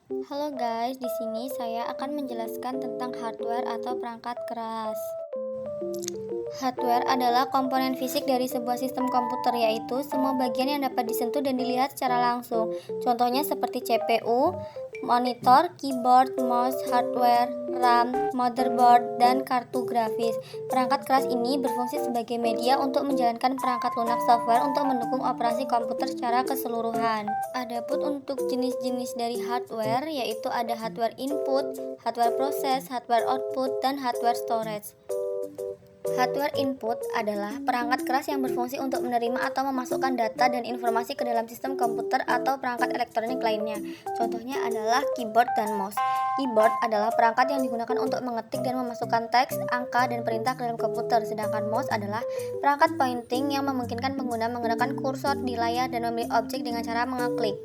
Halo guys, di sini saya akan menjelaskan tentang hardware atau perangkat keras. Hardware adalah komponen fisik dari sebuah sistem komputer, yaitu semua bagian yang dapat disentuh dan dilihat secara langsung. Contohnya seperti CPU, monitor, keyboard, mouse, hardware, RAM, motherboard, dan kartu grafis. Perangkat keras ini berfungsi sebagai media untuk menjalankan perangkat lunak software untuk mendukung operasi komputer secara keseluruhan. Adapun untuk jenis-jenis dari hardware, yaitu ada hardware input, hardware proses, hardware output, dan hardware storage. Hardware input adalah perangkat keras yang berfungsi untuk menerima atau memasukkan data dan informasi ke dalam sistem komputer atau perangkat elektronik lainnya. Contohnya adalah keyboard dan mouse. Keyboard adalah perangkat yang digunakan untuk mengetik dan memasukkan teks, angka, dan perintah ke dalam komputer, sedangkan mouse adalah perangkat pointing yang memungkinkan pengguna menggunakan kursor di layar dan memilih objek dengan cara mengeklik.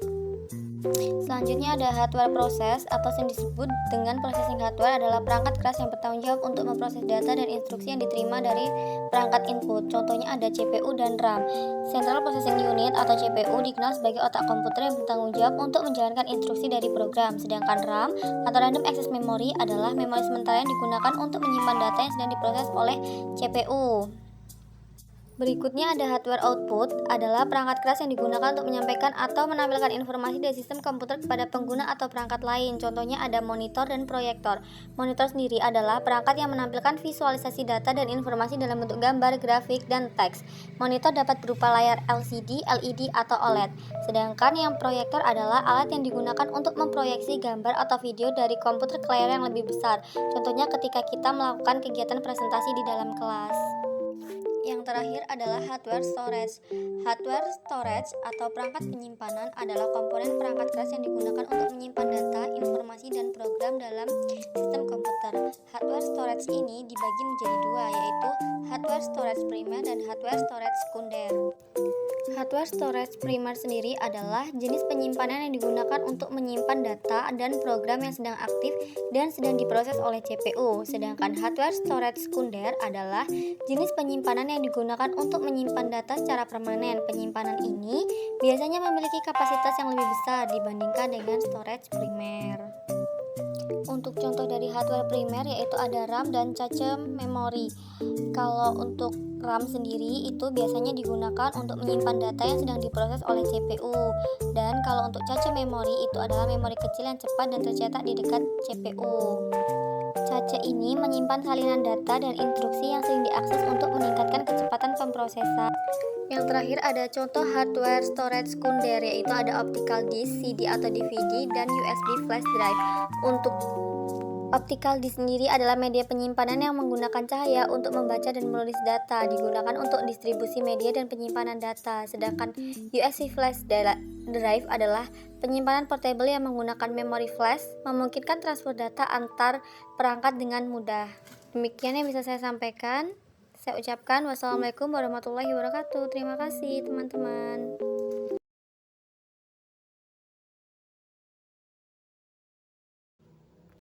Selanjutnya ada hardware proses atau yang disebut dengan processing hardware adalah perangkat keras yang bertanggung jawab untuk memproses data dan instruksi yang diterima dari perangkat input. Contohnya ada CPU dan RAM. Central Processing Unit atau CPU dikenal sebagai otak komputer yang bertanggung jawab untuk menjalankan instruksi dari program. Sedangkan RAM atau Random Access Memory adalah memori sementara yang digunakan untuk menyimpan data yang sedang diproses oleh CPU. Berikutnya ada hardware output, adalah perangkat keras yang digunakan untuk menyampaikan atau menampilkan informasi dari sistem komputer kepada pengguna atau perangkat lain. Contohnya ada monitor dan proyektor. Monitor sendiri adalah perangkat yang menampilkan visualisasi data dan informasi dalam bentuk gambar, grafik, dan teks. Monitor dapat berupa layar LCD, LED, atau OLED. Sedangkan yang proyektor adalah alat yang digunakan untuk memproyeksi gambar atau video dari komputer ke layar yang lebih besar. Contohnya ketika kita melakukan kegiatan presentasi di dalam kelas. Yang terakhir adalah hardware storage. Hardware storage atau perangkat penyimpanan adalah komponen perangkat keras yang digunakan untuk menyimpan data, informasi, dan program dalam sistem komputer. Hardware storage ini dibagi menjadi dua, yaitu hardware storage primer dan hardware storage sekunder. Hardware storage primer sendiri adalah jenis penyimpanan yang digunakan untuk menyimpan data dan program yang sedang aktif dan sedang diproses oleh CPU. Sedangkan hardware storage sekunder adalah jenis penyimpanan yang digunakan untuk menyimpan data secara permanen. Penyimpanan ini biasanya memiliki kapasitas yang lebih besar dibandingkan dengan storage primer. Untuk contoh dari hardware primer yaitu ada RAM dan cache memori. Kalau untuk RAM sendiri itu biasanya digunakan untuk menyimpan data yang sedang diproses oleh CPU. Dan kalau untuk cache memori itu adalah memori kecil yang cepat dan tercetak di dekat CPU. Cache ini menyimpan salinan data dan instruksi yang sering diakses untuk meningkatkan kecepatan pemrosesan. Yang terakhir ada contoh hardware storage sekunder, yaitu ada optical disk, CD atau DVD, dan USB flash drive. Untuk optical disk sendiri adalah media penyimpanan yang menggunakan cahaya untuk membaca dan menulis data, digunakan untuk distribusi media dan penyimpanan data. Sedangkan USB flash drive adalah penyimpanan portable yang menggunakan memori flash, memungkinkan transfer data antar perangkat dengan mudah. Demikian yang bisa saya sampaikan. Saya ucapkan wassalamualaikum warahmatullahi wabarakatuh. Terima kasih teman-teman.